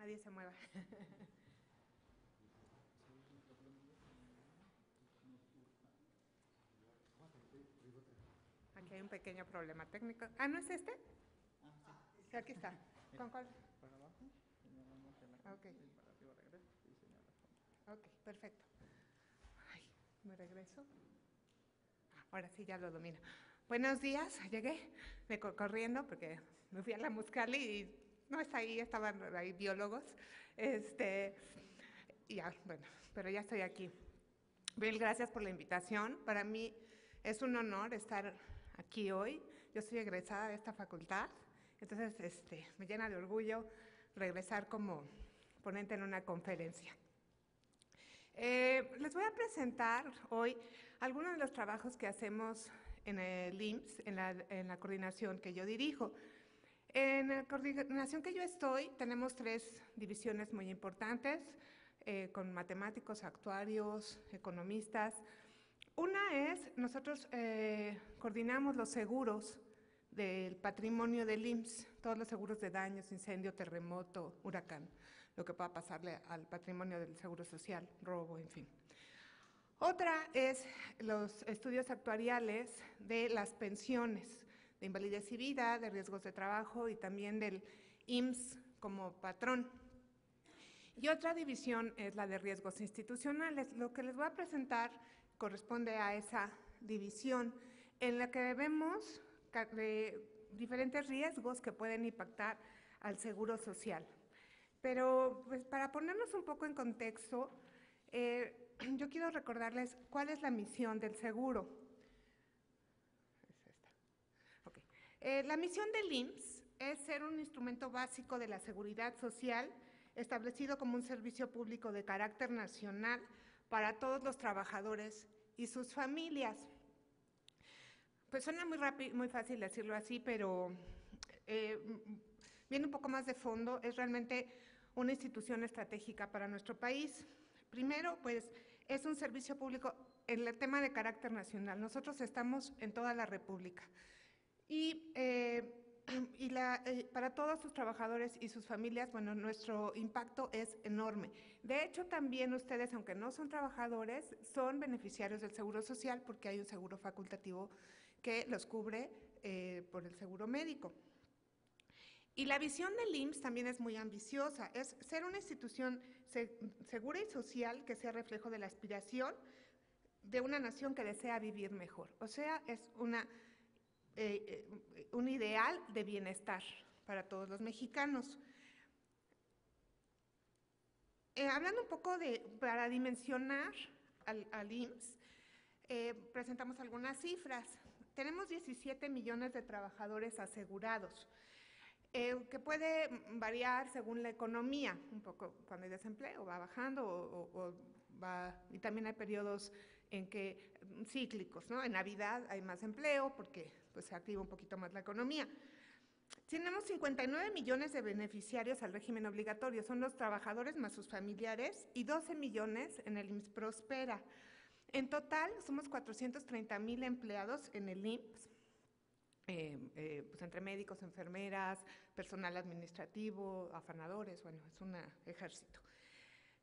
nadie se mueva. Aquí hay un pequeño problema técnico. Ah, ¿no es este? Sí, aquí está. ¿Con cuál? Para abajo, señalamos en la Ok. y para arriba regresa y señala fondo. Ok, perfecto. Ay, me regreso. Ahora sí, ya lo domino. Buenos días, llegué corriendo porque me fui a la Muscali y no está ahí, estaban ahí biólogos. Ya, bueno, pero ya estoy aquí. Mil gracias por la invitación. Para mí es un honor estar aquí hoy. Yo soy egresada de esta facultad, entonces me llena de orgullo regresar como ponente en una conferencia. Les voy a presentar hoy algunos de los trabajos que hacemos en el IMSS, en la coordinación que yo dirijo. En la coordinación que yo estoy, tenemos 3 divisiones muy importantes, con matemáticos, actuarios, economistas. Una es, nosotros coordinamos los seguros del patrimonio del IMSS, todos los seguros de daños, incendio, terremoto, huracán, lo que pueda pasarle al patrimonio del seguro social, robo, en fin. Otra es los estudios actuariales de las pensiones de invalidez y vida, de riesgos de trabajo y también del IMSS como patrón. Y otra división es la de riesgos institucionales. Lo que les voy a presentar corresponde a esa división en la que vemos diferentes riesgos que pueden impactar al seguro social. Pero pues, para ponernos un poco en contexto, yo quiero recordarles cuál es la misión del seguro. Es esta. Okay. La misión del IMSS es ser un instrumento básico de la seguridad social establecido como un servicio público de carácter nacional para todos los trabajadores y sus familias. Pues suena muy fácil decirlo así, pero viene un poco más de fondo. Es realmente una institución estratégica para nuestro país. Primero, pues, es un servicio público en el tema de carácter nacional. Nosotros estamos en toda la República. Y para todos sus trabajadores y sus familias, bueno, nuestro impacto es enorme. De hecho, también ustedes, aunque no son trabajadores, son beneficiarios del Seguro Social porque hay un seguro facultativo que los cubre por el seguro médico. Y la visión del IMSS también es muy ambiciosa, es ser una institución segura y social que sea reflejo de la aspiración de una nación que desea vivir mejor. O sea, es un ideal de bienestar para todos los mexicanos. Hablando un poco para dimensionar al IMSS, presentamos algunas cifras. Tenemos 17 millones de trabajadores asegurados, que puede variar según la economía, un poco cuando hay desempleo va bajando y también hay periodos cíclicos, ¿no? En Navidad hay más empleo porque pues, se activa un poquito más la economía. Tenemos 59 millones de beneficiarios al régimen obligatorio, son los trabajadores más sus familiares, y 12 millones en el IMSS Prospera. En total, somos 430,000 empleados en el IMSS, pues entre médicos, enfermeras, personal administrativo, afanadores, bueno, es un ejército.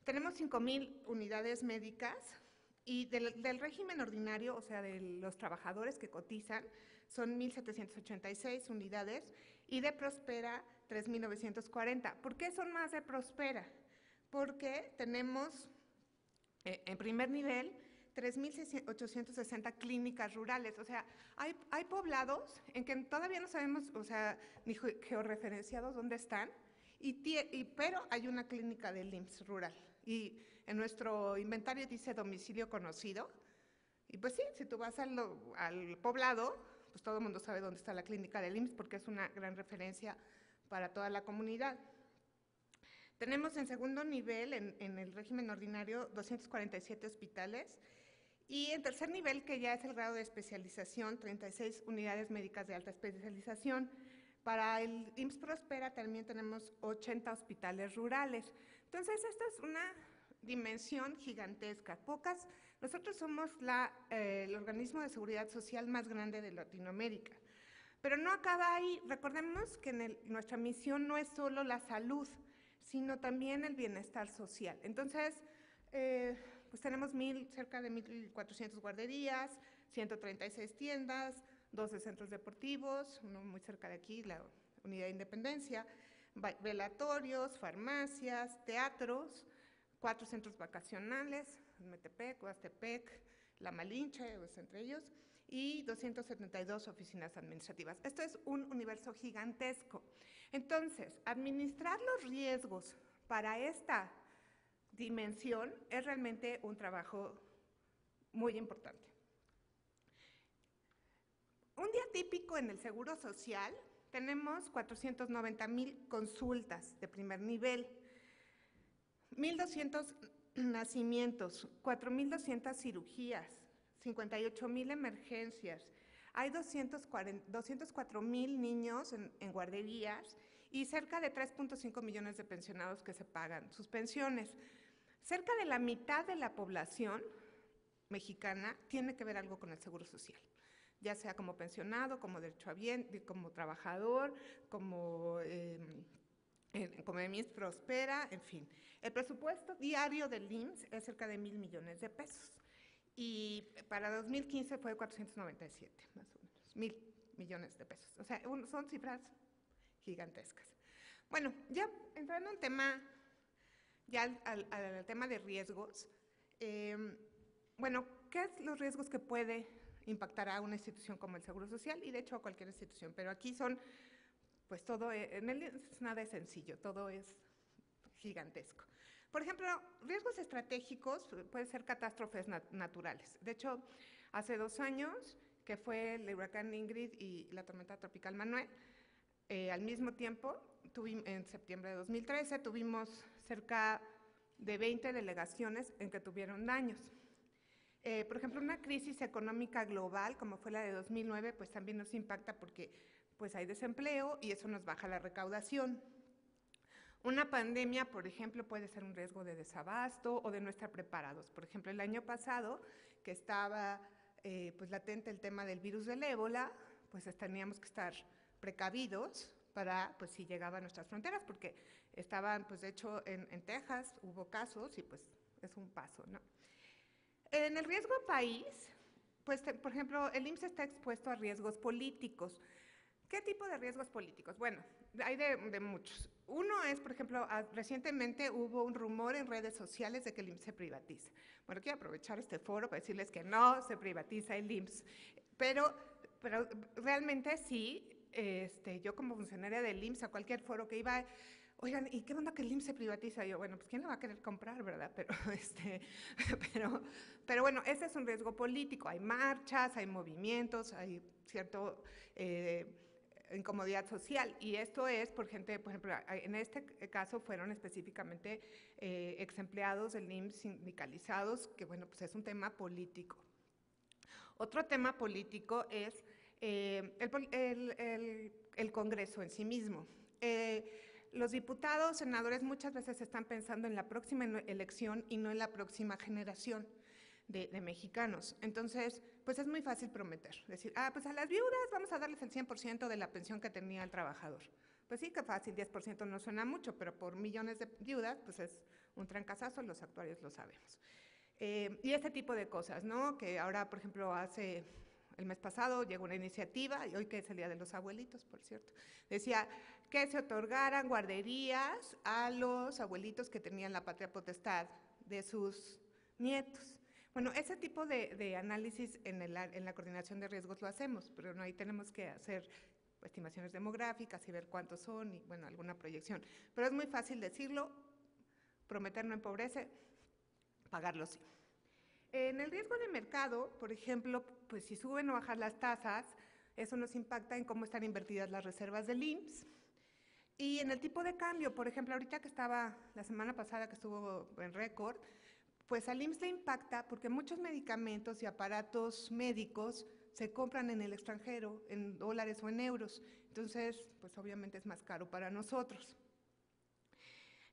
Tenemos 5,000 unidades médicas y del régimen ordinario, o sea, de los trabajadores que cotizan, son 1,786 unidades y de Prospera 3,940. ¿Por qué son más de Prospera? Porque tenemos, en primer nivel, 3,860 clínicas rurales. O sea, hay poblados en que todavía no sabemos, o sea, ni georreferenciados dónde están, pero hay una clínica del IMSS rural. Y en nuestro inventario dice domicilio conocido. Y pues sí, si tú vas al poblado, pues todo el mundo sabe dónde está la clínica del IMSS porque es una gran referencia para toda la comunidad. Tenemos en segundo nivel, en el régimen ordinario, 247 hospitales. Y en tercer nivel, que ya es el grado de especialización, 36 unidades médicas de alta especialización. Para el IMSS Prospera también tenemos 80 hospitales rurales. Entonces, esta es una dimensión gigantesca. Nosotros somos el organismo de seguridad social más grande de Latinoamérica. Pero no acaba ahí. Recordemos que nuestra misión no es solo la salud, sino también el bienestar social. Entonces, pues tenemos cerca de 1,400 guarderías, 136 tiendas, 12 centros deportivos, uno muy cerca de aquí, la Unidad de Independencia, velatorios, farmacias, teatros, 4 centros vacacionales, Metepec, Huastepec, La Malinche, pues, entre ellos, y 272 oficinas administrativas. Esto es un universo gigantesco. Entonces, administrar los riesgos para esta dimensión es realmente un trabajo muy importante. Un día típico en el Seguro Social tenemos 490,000 consultas de primer nivel, 1,200 nacimientos, 4,200 cirugías, 58,000 emergencias. Hay 204,000 niños en guarderías y cerca de 3.5 millones de pensionados que se pagan sus pensiones. Cerca de la mitad de la población mexicana tiene que ver algo con el Seguro Social, ya sea como pensionado, como derechohabiente, como trabajador, como IMSS Prospera, en fin. El presupuesto diario del IMSS es cerca de 1,000 millones de pesos. Y para 2015 fue 497, más o menos, 1,000 millones de pesos. O sea, son cifras gigantescas. Bueno, ya entrando en tema, ya al tema de riesgos, bueno, ¿qué es los riesgos que puede impactar a una institución como el Seguro Social? Y de hecho a cualquier institución, pero aquí son, pues todo, nada es sencillo, todo es gigantesco. Por ejemplo, riesgos estratégicos pueden ser catástrofes naturales. De hecho, hace 2 años, que fue el huracán Ingrid y la tormenta tropical Manuel, al mismo tiempo, en septiembre de 2013, tuvimos cerca de 20 delegaciones en que tuvieron daños. Por ejemplo, una crisis económica global, como fue la de 2009, pues también nos impacta porque pues hay desempleo y eso nos baja la recaudación. Una pandemia, por ejemplo, puede ser un riesgo de desabasto o de no estar preparados. Por ejemplo, el año pasado, que estaba pues latente el tema del virus del ébola, pues teníamos que estar precavidos para, pues si llegaba a nuestras fronteras, porque estaban, pues de hecho, en Texas hubo casos y pues es un paso, ¿no? En el riesgo país, pues por ejemplo, el IMSS está expuesto a riesgos políticos. ¿Qué tipo de riesgos políticos? Bueno, hay de muchos. Uno es, por ejemplo, recientemente hubo un rumor en redes sociales de que el IMSS se privatiza. Bueno, quiero aprovechar este foro para decirles que no se privatiza el IMSS, pero realmente sí, yo como funcionaria del IMSS, a cualquier foro que iba, oigan, ¿y qué onda que el IMSS se privatiza? Yo, bueno, pues ¿quién lo va a querer comprar, verdad? Pero bueno, ese es un riesgo político. Hay marchas, hay movimientos, hay cierto incomodidad social, y esto es por gente, por ejemplo, en este caso fueron específicamente ex empleados del IMSS sindicalizados, que bueno, pues es un tema político. Otro tema político es el Congreso en sí mismo. Los diputados, senadores muchas veces están pensando en la próxima elección y no en la próxima generación de mexicanos. Entonces, pues es muy fácil prometer, decir, pues a las viudas vamos a darles el 100% de la pensión que tenía el trabajador. Pues sí, que fácil, 10% no suena mucho, pero por millones de viudas, pues es un trancazazo, los actuarios lo sabemos. Y este tipo de cosas, ¿no? Que ahora, por ejemplo, el mes pasado llegó una iniciativa, y hoy que es el Día de los Abuelitos, por cierto, decía que se otorgaran guarderías a los abuelitos que tenían la patria potestad de sus nietos. Bueno, ese tipo de análisis en la coordinación de riesgos lo hacemos, pero no, ahí tenemos que hacer estimaciones demográficas y ver cuántos son y, bueno, alguna proyección. Pero es muy fácil decirlo, prometer no empobrece, pagarlo sí. En el riesgo de mercado, por ejemplo, pues si suben o bajan las tasas, eso nos impacta en cómo están invertidas las reservas del IMSS. Y en el tipo de cambio, por ejemplo, ahorita que estaba, la semana pasada que estuvo en récord, pues al IMSS le impacta porque muchos medicamentos y aparatos médicos se compran en el extranjero, en dólares o en euros. Entonces, pues obviamente es más caro para nosotros.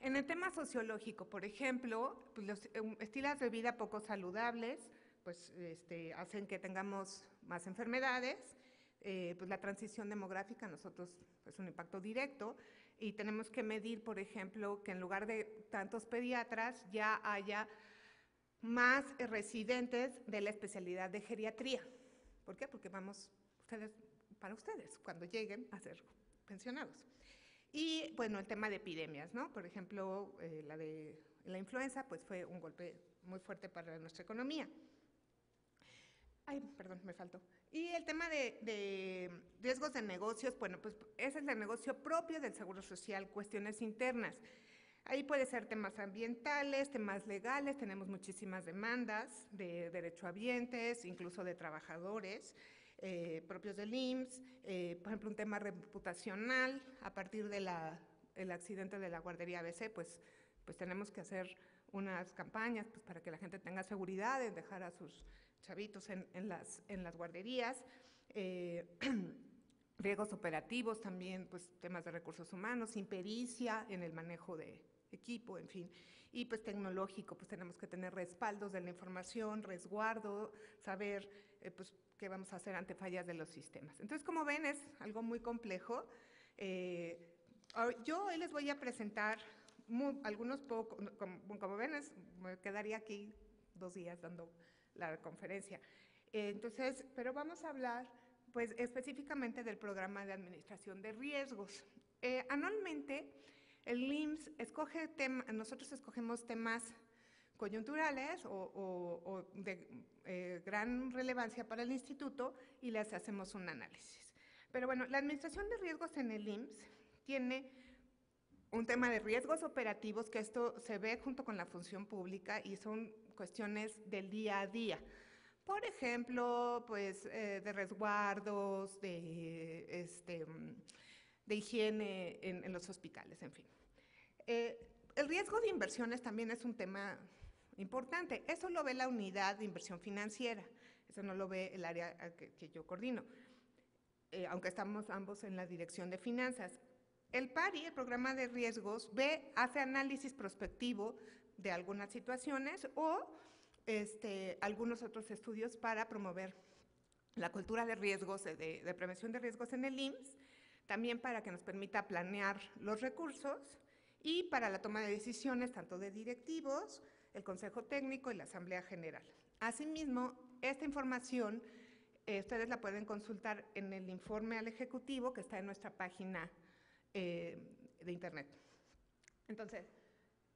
En el tema sociológico, por ejemplo, pues los estilos de vida poco saludables, pues hacen que tengamos más enfermedades. Pues la transición demográfica, nosotros, pues un impacto directo. y tenemos que medir, por ejemplo, que en lugar de tantos pediatras ya haya más residentes de la especialidad de geriatría. ¿Por qué? Porque vamos para ustedes cuando lleguen a ser pensionados. Y bueno, el tema de epidemias, ¿no? Por ejemplo, la influenza, pues fue un golpe muy fuerte para nuestra economía. Ay, perdón, me faltó. Y el tema de riesgos de negocios, bueno, pues ese es el negocio propio del Seguro Social, cuestiones internas. Ahí puede ser temas ambientales, temas legales, tenemos muchísimas demandas de derechohabientes, incluso de trabajadores propios del IMSS, por ejemplo, un tema reputacional, a partir del accidente de la guardería ABC, pues tenemos que hacer unas campañas pues, para que la gente tenga seguridad en dejar a sus chavitos en las guarderías, riesgos operativos también, pues temas de recursos humanos, impericia en el manejo de equipo, en fin, y pues tecnológico, pues tenemos que tener respaldos de la información, resguardo, saber pues qué vamos a hacer ante fallas de los sistemas. Entonces, como ven, es algo muy complejo. Yo hoy les voy a presentar algunos pocos, como ven, me quedaría aquí 2 días dando la conferencia. Entonces, pero vamos a hablar pues específicamente del programa de administración de riesgos. Anualmente, el IMSS escoge nosotros escogemos temas coyunturales o de gran relevancia para el instituto y les hacemos un análisis. Pero bueno, la administración de riesgos en el IMSS tiene un tema de riesgos operativos, que esto se ve junto con la función pública y son cuestiones del día a día. Por ejemplo, pues de resguardos, de higiene en los hospitales, en fin. El riesgo de inversiones también es un tema importante. Eso lo ve la unidad de inversión financiera, eso no lo ve el área que yo coordino, aunque estamos ambos en la dirección de finanzas. El PARI, el programa de riesgos, hace análisis prospectivo de algunas situaciones o algunos otros estudios para promover la cultura de riesgos, de prevención de riesgos en el IMSS, también para que nos permita planear los recursos y para la toma de decisiones tanto de directivos, el Consejo Técnico y la Asamblea General. Asimismo, esta información ustedes la pueden consultar en el informe al Ejecutivo que está en nuestra página de Internet. Entonces,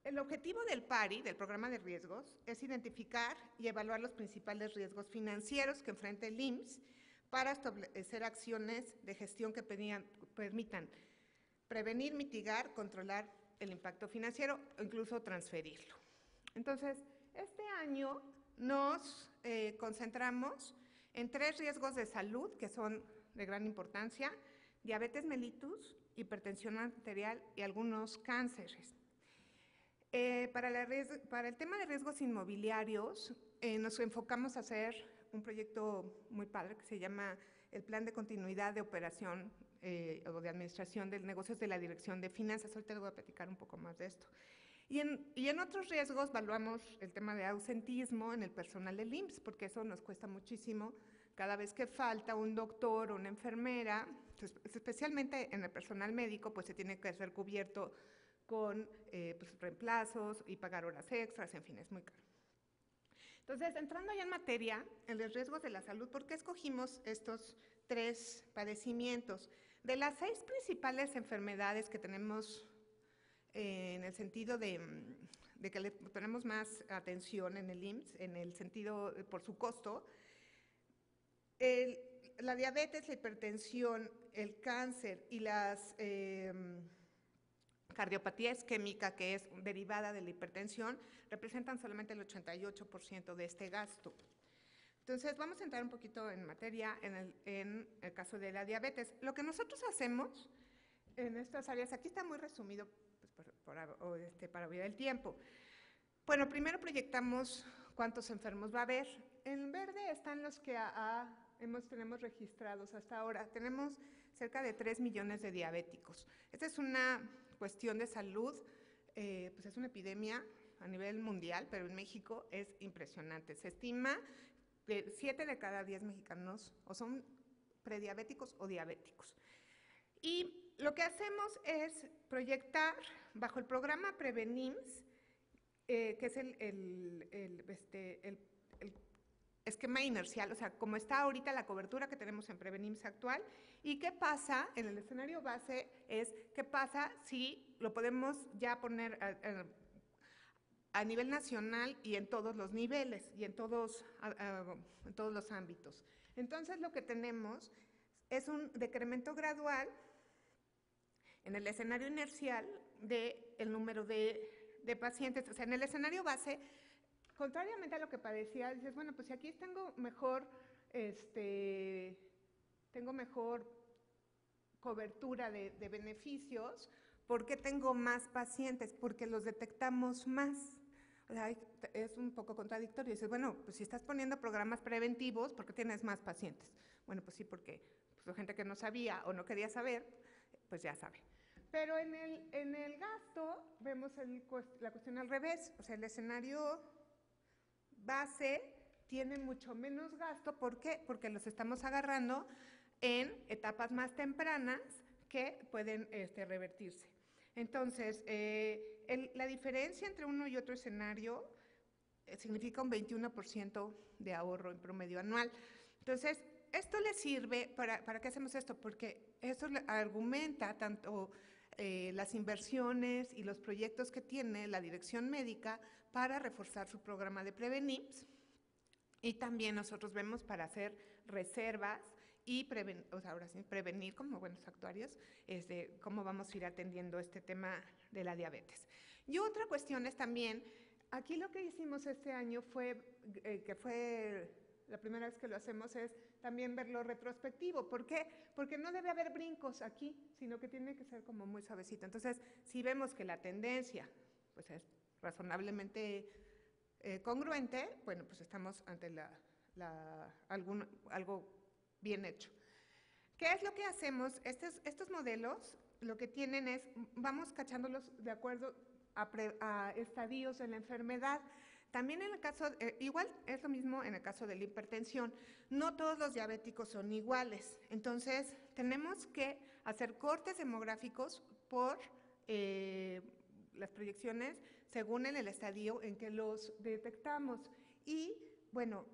el objetivo del PARI, del programa de riesgos, es identificar y evaluar los principales riesgos financieros que enfrenta el IMSS para establecer acciones de gestión que permitan prevenir, mitigar, controlar el impacto financiero o incluso transferirlo. Entonces, este año nos concentramos en 3 riesgos de salud que son de gran importancia: diabetes mellitus, hipertensión arterial y algunos cánceres. Para el tema de riesgos inmobiliarios, nos enfocamos a hacer un proyecto muy padre que se llama el Plan de Continuidad de Operación o de Administración de Negocios de la Dirección de Finanzas. Ahorita les voy a platicar un poco más de esto. Y en otros riesgos evaluamos el tema de ausentismo en el personal del IMSS, porque eso nos cuesta muchísimo cada vez que falta un doctor o una enfermera, especialmente en el personal médico, pues se tiene que ser cubierto con pues, reemplazos y pagar horas extras, en fin, es muy caro. Entonces, entrando ya en materia, en los riesgos de la salud, ¿por qué escogimos estos 3 padecimientos? De las 6 principales enfermedades que tenemos en el sentido de que le ponemos más atención en el IMSS, en el sentido por su costo, la diabetes, la hipertensión, el cáncer y las cardiopatía isquémica, que es derivada de la hipertensión, representan solamente el 88% de este gasto. Entonces, vamos a entrar un poquito en materia en el caso de la diabetes. Lo que nosotros hacemos en estas áreas, aquí está muy resumido pues, para olvidar el tiempo. Bueno, primero proyectamos cuántos enfermos va a haber. En verde están los que tenemos registrados hasta ahora. Tenemos cerca de 3 millones de diabéticos. Esta es una cuestión de salud, pues es una epidemia a nivel mundial, pero en México es impresionante. Se estima que 7 de cada 10 mexicanos o son prediabéticos o diabéticos. Y lo que hacemos es proyectar bajo el programa Prevenims, que es el esquema inercial, o sea, como está ahorita la cobertura que tenemos en Prevenims actual, y qué pasa en el escenario base es qué pasa si lo podemos ya poner a nivel nacional y en todos los niveles y en todos los ámbitos. Entonces, lo que tenemos es un decremento gradual en el escenario inercial del número de pacientes. O sea, en el escenario base, contrariamente a lo que parecía, dices, bueno, pues si aquí tengo mejor cobertura de beneficios, ¿por qué tengo más pacientes? Porque los detectamos más. O sea, es un poco contradictorio. Dices, bueno, pues si estás poniendo programas preventivos, ¿por qué tienes más pacientes? Bueno, pues sí, porque pues, la gente que no sabía o no quería saber, pues ya sabe. Pero en el gasto vemos la cuestión al revés. O sea, el escenario base tiene mucho menos gasto. ¿Por qué? Porque los estamos agarrando en etapas más tempranas que pueden revertirse. Entonces, la diferencia entre uno y otro escenario significa un 21% de ahorro en promedio anual. Entonces, esto le sirve, ¿para qué hacemos esto? Porque eso argumenta tanto las inversiones y los proyectos que tiene la dirección médica para reforzar su programa de Prevenims, y también nosotros vemos para hacer reservas y prevenir como buenos actuarios cómo vamos a ir atendiendo este tema de la diabetes. Y otra cuestión es también, aquí lo que hicimos este año fue, que fue la primera vez que lo hacemos, es también verlo retrospectivo. ¿Por qué? Porque no debe haber brincos aquí, sino que tiene que ser como muy suavecito. Entonces, si vemos que la tendencia pues es razonablemente congruente, bueno, pues estamos ante algo bien hecho. ¿Qué es lo que hacemos? Estos modelos lo que tienen es, vamos cachándolos de acuerdo a estadios de la enfermedad. También en el caso, igual es lo mismo en el caso de la hipertensión, no todos los diabéticos son iguales, entonces tenemos que hacer cortes demográficos por las proyecciones según en el estadio en que los detectamos. Y bueno,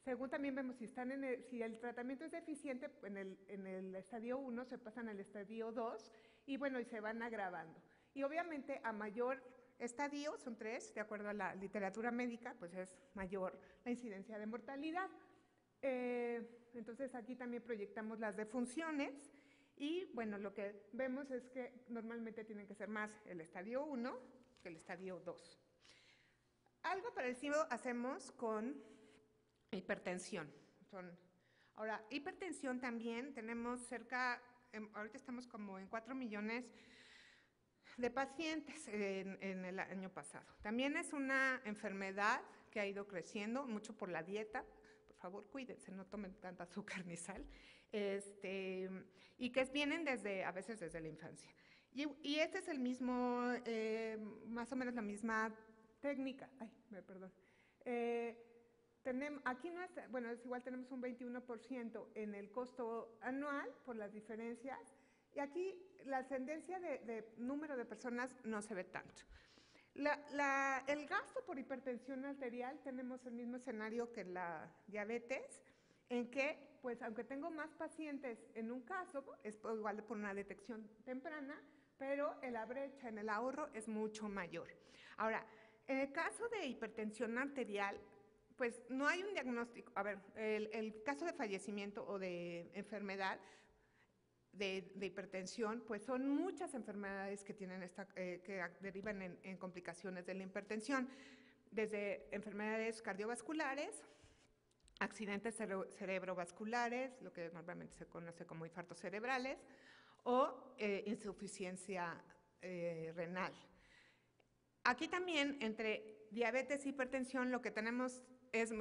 según también vemos si el tratamiento es deficiente, en el estadio 1 se pasan al estadio 2 y bueno, y se van agravando. Y obviamente a mayor estadio, son 3, de acuerdo a la literatura médica, pues es mayor la incidencia de mortalidad. Entonces aquí también proyectamos las defunciones y bueno, lo que vemos es que normalmente tienen que ser más el estadio 1 que el estadio 2. Algo parecido hacemos con hipertensión. Ahora, hipertensión también tenemos ahorita estamos como en 4 millones de pacientes en el año pasado. También es una enfermedad que ha ido creciendo mucho por la dieta. Por favor, cuídense, no tomen tanta azúcar ni sal. Y que vienen a veces desde la infancia. Y este es el mismo, más o menos la misma técnica. Ay, perdón. Aquí no es, bueno, es igual, tenemos un 21% en el costo anual por las diferencias, y aquí la tendencia de número de personas no se ve tanto. El gasto por hipertensión arterial tenemos el mismo escenario que la diabetes, en que, pues, aunque tengo más pacientes en un caso, es igual por una detección temprana, pero la brecha en el ahorro es mucho mayor. Ahora, en el caso de hipertensión arterial, pues no hay un diagnóstico. A ver, el caso de fallecimiento o de enfermedad de hipertensión, pues son muchas enfermedades que tienen que derivan en complicaciones de la hipertensión, desde enfermedades cardiovasculares, accidentes cerebrovasculares, lo que normalmente se conoce como infartos cerebrales, o insuficiencia renal. Aquí también, entre diabetes e hipertensión, lo que tenemos es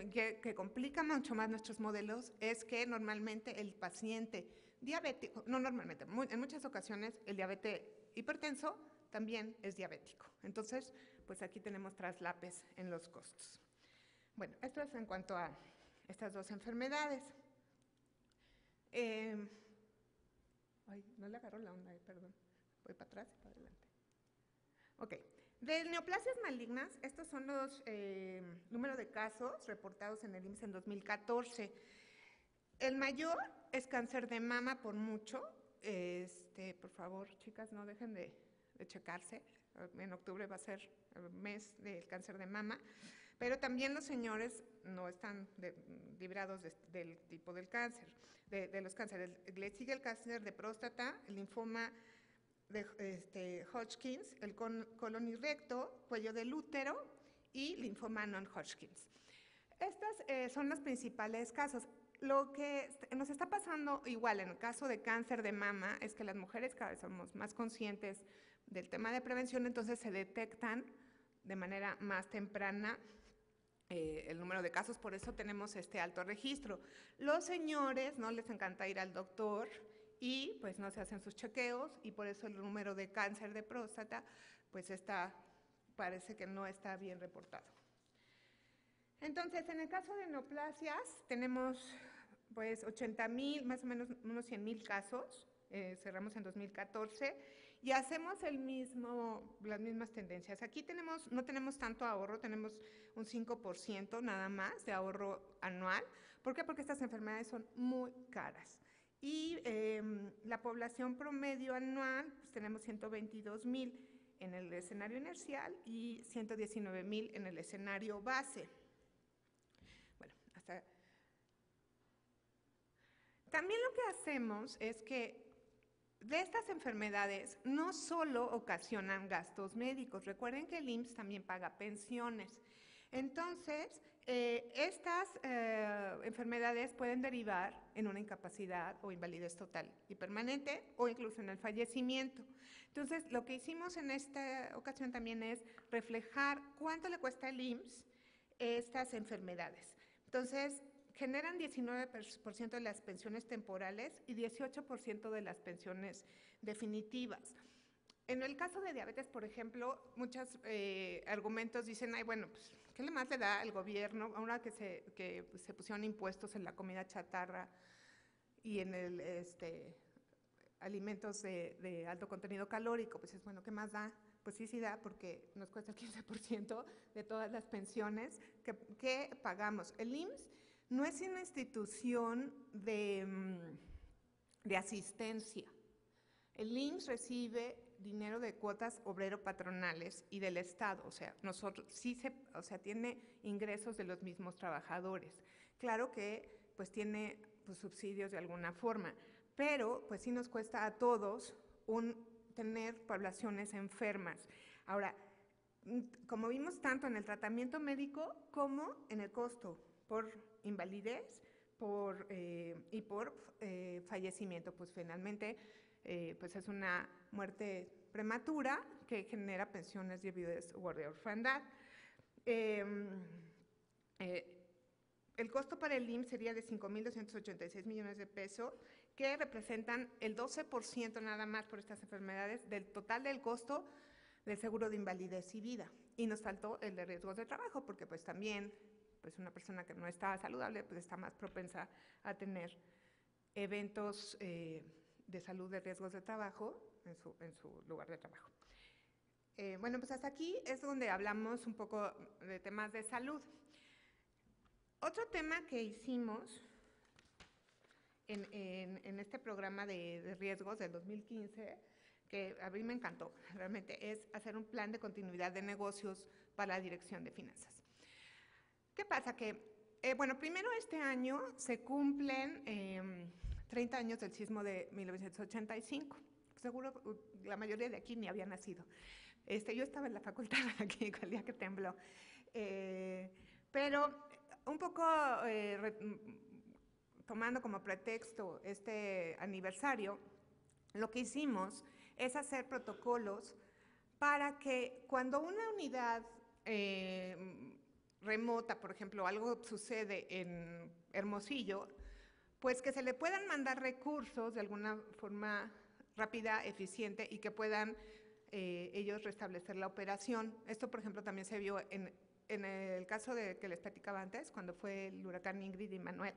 que complica mucho más nuestros modelos, es que normalmente el paciente diabético, no normalmente, en muchas ocasiones el diabetes hipertenso también es diabético. Entonces, pues aquí tenemos traslapes en los costos. Bueno, esto es en cuanto a estas dos enfermedades. Ay, no le agarro la onda, perdón. Voy para atrás y para adelante. Ok. De neoplasias malignas, estos son los números de casos reportados en el IMSS en 2014. El mayor es cáncer de mama por mucho. Por favor, chicas, no dejen de checarse. En octubre va a ser el mes del cáncer de mama. Pero también los señores no están librados del tipo del cáncer, de los cánceres. Le sigue el cáncer de próstata, el linfoma de Hodgkins, el colon y recto, cuello del útero y linfoma non-Hodgkins. Estos son los principales casos. Lo que nos está pasando igual en el caso de cáncer de mama es que las mujeres cada vez somos más conscientes del tema de prevención, entonces se detectan de manera más temprana el número de casos, por eso tenemos este alto registro. Los señores no les encanta ir al doctor y pues no se hacen sus chequeos y por eso el número de cáncer de próstata pues parece que no está bien reportado. Entonces, en el caso de neoplasias tenemos pues 80,000, más o menos unos 100,000 casos, cerramos en 2014 y hacemos las mismas tendencias. Aquí no tenemos tanto ahorro, tenemos un 5% nada más de ahorro anual. ¿Por qué? Porque estas enfermedades son muy caras. Y la población promedio anual, pues tenemos 122,000 en el escenario inercial y 119,000 en el escenario base. Bueno, También lo que hacemos es que de estas enfermedades no solo ocasionan gastos médicos, recuerden que el IMSS también paga pensiones. Entonces, estas enfermedades pueden derivar en una incapacidad o invalidez total y permanente o incluso en el fallecimiento. Entonces, lo que hicimos en esta ocasión también es reflejar cuánto le cuesta al IMSS estas enfermedades. Entonces, generan 19% de las pensiones temporales y 18% de las pensiones definitivas. En el caso de diabetes, por ejemplo, muchos argumentos dicen, ay, bueno, pues, ¿qué más le da al gobierno ahora que se pusieron impuestos en la comida chatarra y en alimentos de alto contenido calórico? Pues es bueno, ¿qué más da? Pues sí da, porque nos cuesta el 15% de todas las pensiones que pagamos. El IMSS no es una institución de asistencia. El IMSS recibe dinero de cuotas obrero-patronales y del Estado, o sea, tiene ingresos de los mismos trabajadores. Claro que pues tiene pues, subsidios de alguna forma, pero pues sí nos cuesta a todos tener poblaciones enfermas. Ahora, como vimos tanto en el tratamiento médico como en el costo por invalidez y por fallecimiento, pues finalmente pues es una muerte prematura que genera pensiones de viudez o de orfandad. El costo para el IMSS sería de 5,286 millones de pesos, que representan el 12% nada más por estas enfermedades del total del costo del seguro de invalidez y vida. Y nos faltó el de riesgos de trabajo, porque pues también pues una persona que no está saludable pues está más propensa a tener eventos de salud de riesgos de trabajo en su lugar de trabajo. Bueno, pues hasta aquí es donde hablamos un poco de temas de salud. Otro tema que hicimos en este programa de riesgos del 2015, que a mí me encantó, realmente, es hacer un plan de continuidad de negocios para la dirección de finanzas. ¿Qué pasa? Que, bueno, primero este año se cumplen 30 años del sismo de 1985. Seguro la mayoría de aquí ni había nacido. Yo estaba en la facultad aquí el día que tembló. Pero un poco tomando como pretexto este aniversario, lo que hicimos es hacer protocolos para que cuando una unidad remota, por ejemplo, algo sucede en Hermosillo, pues que se le puedan mandar recursos de alguna forma rápida, eficiente y que puedan ellos restablecer la operación. Esto, por ejemplo, también se vio en el caso que les platicaba antes, cuando fue el huracán Ingrid y Manuel.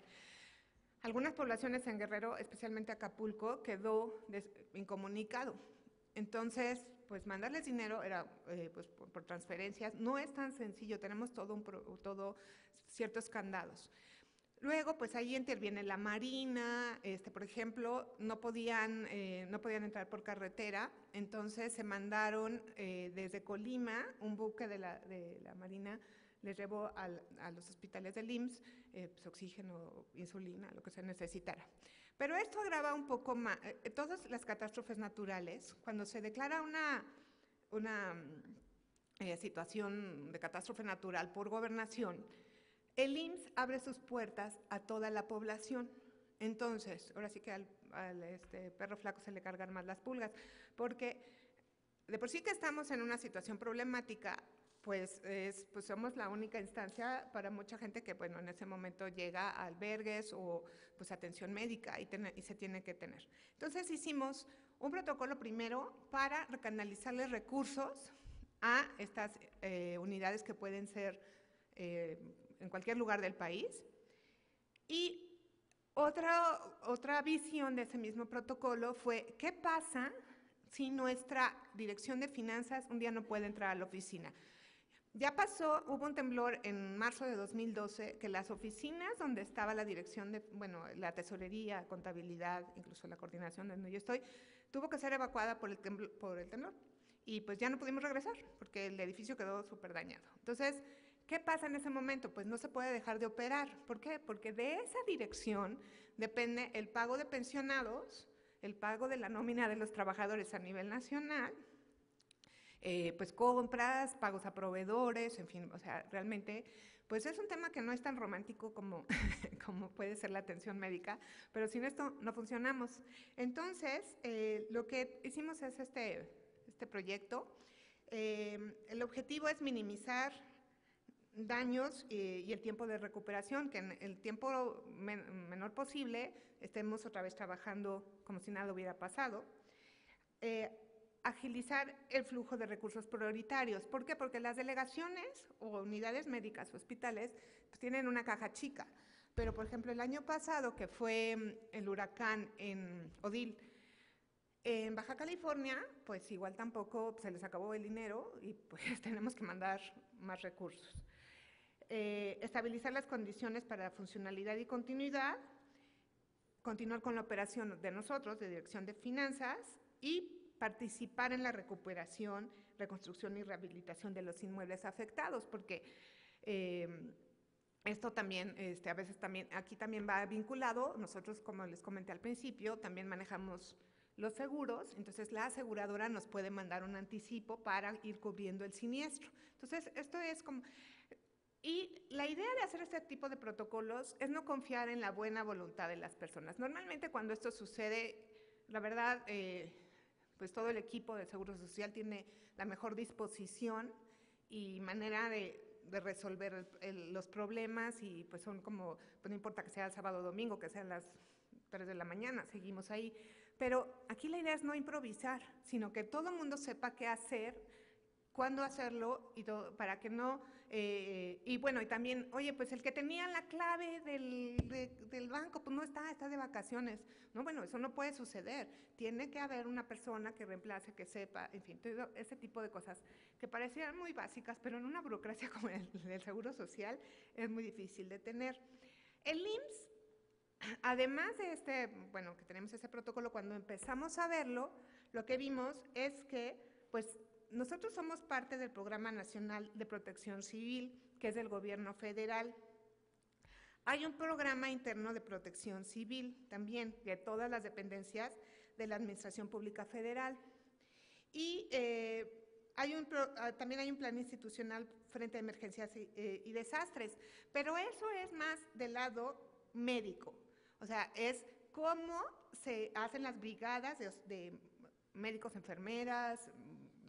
Algunas poblaciones en Guerrero, especialmente Acapulco, quedó incomunicado. Entonces, pues mandarles dinero era pues, por transferencias, no es tan sencillo, tenemos todo ciertos candados. Luego, pues ahí interviene la Marina, por ejemplo, no podían entrar por carretera, entonces se mandaron desde Colima, un buque de la Marina les llevó a los hospitales del IMSS, pues, oxígeno, insulina, lo que se necesitara. Pero esto agrava un poco más, todas las catástrofes naturales, cuando se declara una situación de catástrofe natural por gobernación, el IMSS abre sus puertas a toda la población. Entonces, ahora sí que al perro flaco se le cargan más las pulgas, porque de por sí que estamos en una situación problemática, pues somos la única instancia para mucha gente que, bueno, en ese momento llega a albergues o pues atención médica y se tiene que tener. Entonces hicimos un protocolo primero para canalizarles recursos a estas unidades que pueden ser en cualquier lugar del país. Y otra visión de ese mismo protocolo fue, ¿qué pasa si nuestra dirección de finanzas un día no puede entrar a la oficina? Ya pasó, hubo un temblor en marzo de 2012, que las oficinas donde estaba la dirección de, bueno, la tesorería, contabilidad, incluso la coordinación donde yo estoy, tuvo que ser evacuada por el temblor. Y pues ya no pudimos regresar, porque el edificio quedó súper dañado. Entonces, ¿qué pasa en ese momento? Pues no se puede dejar de operar. ¿Por qué? Porque de esa dirección depende el pago de pensionados, el pago de la nómina de los trabajadores a nivel nacional, pues compras, pagos a proveedores, en fin, o sea, realmente, pues es un tema que no es tan romántico como, como puede ser la atención médica, pero sin esto no funcionamos. Entonces, lo que hicimos es este proyecto. El objetivo es minimizar daños y el tiempo de recuperación, que en el tiempo menor posible estemos otra vez trabajando como si nada hubiera pasado. Agilizar el flujo de recursos prioritarios. ¿Por qué? Porque las delegaciones o unidades médicas, hospitales, pues tienen una caja chica. Pero, por ejemplo, el año pasado, que fue el huracán en Odil, en Baja California, pues igual tampoco se les acabó el dinero y pues tenemos que mandar más recursos. Estabilizar las condiciones para funcionalidad y continuidad, continuar con la operación de nosotros, de Dirección de Finanzas, y participar en la recuperación, reconstrucción y rehabilitación de los inmuebles afectados, porque esto también, a veces también, aquí también va vinculado, nosotros, como les comenté al principio, también manejamos los seguros, entonces la aseguradora nos puede mandar un anticipo para ir cubriendo el siniestro. Entonces, esto es como... Y la idea de hacer este tipo de protocolos es no confiar en la buena voluntad de las personas. Normalmente cuando esto sucede, la verdad, pues todo el equipo de Seguro Social tiene la mejor disposición y manera de resolver los problemas y pues son como, pues no importa que sea el sábado o domingo, que sean las 3 de la mañana, seguimos ahí. Pero aquí la idea es no improvisar, sino que todo el mundo sepa qué hacer, cuándo hacerlo y todo, para que no... y bueno, y también, oye, pues el que tenía la clave del banco, pues no está de vacaciones. No, bueno, eso no puede suceder. Tiene que haber una persona que reemplace, que sepa, en fin, todo ese tipo de cosas que parecían muy básicas, pero en una burocracia como el del Seguro Social es muy difícil de tener. El IMSS, además de bueno, que tenemos ese protocolo, cuando empezamos a verlo, lo que vimos es que, pues, nosotros somos parte del Programa Nacional de Protección Civil, que es del gobierno federal. Hay un programa interno de protección civil también, de todas las dependencias de la Administración Pública Federal. Y también hay un plan institucional frente a emergencias y desastres, pero eso es más del lado médico. O sea, es cómo se hacen las brigadas de médicos, enfermeras,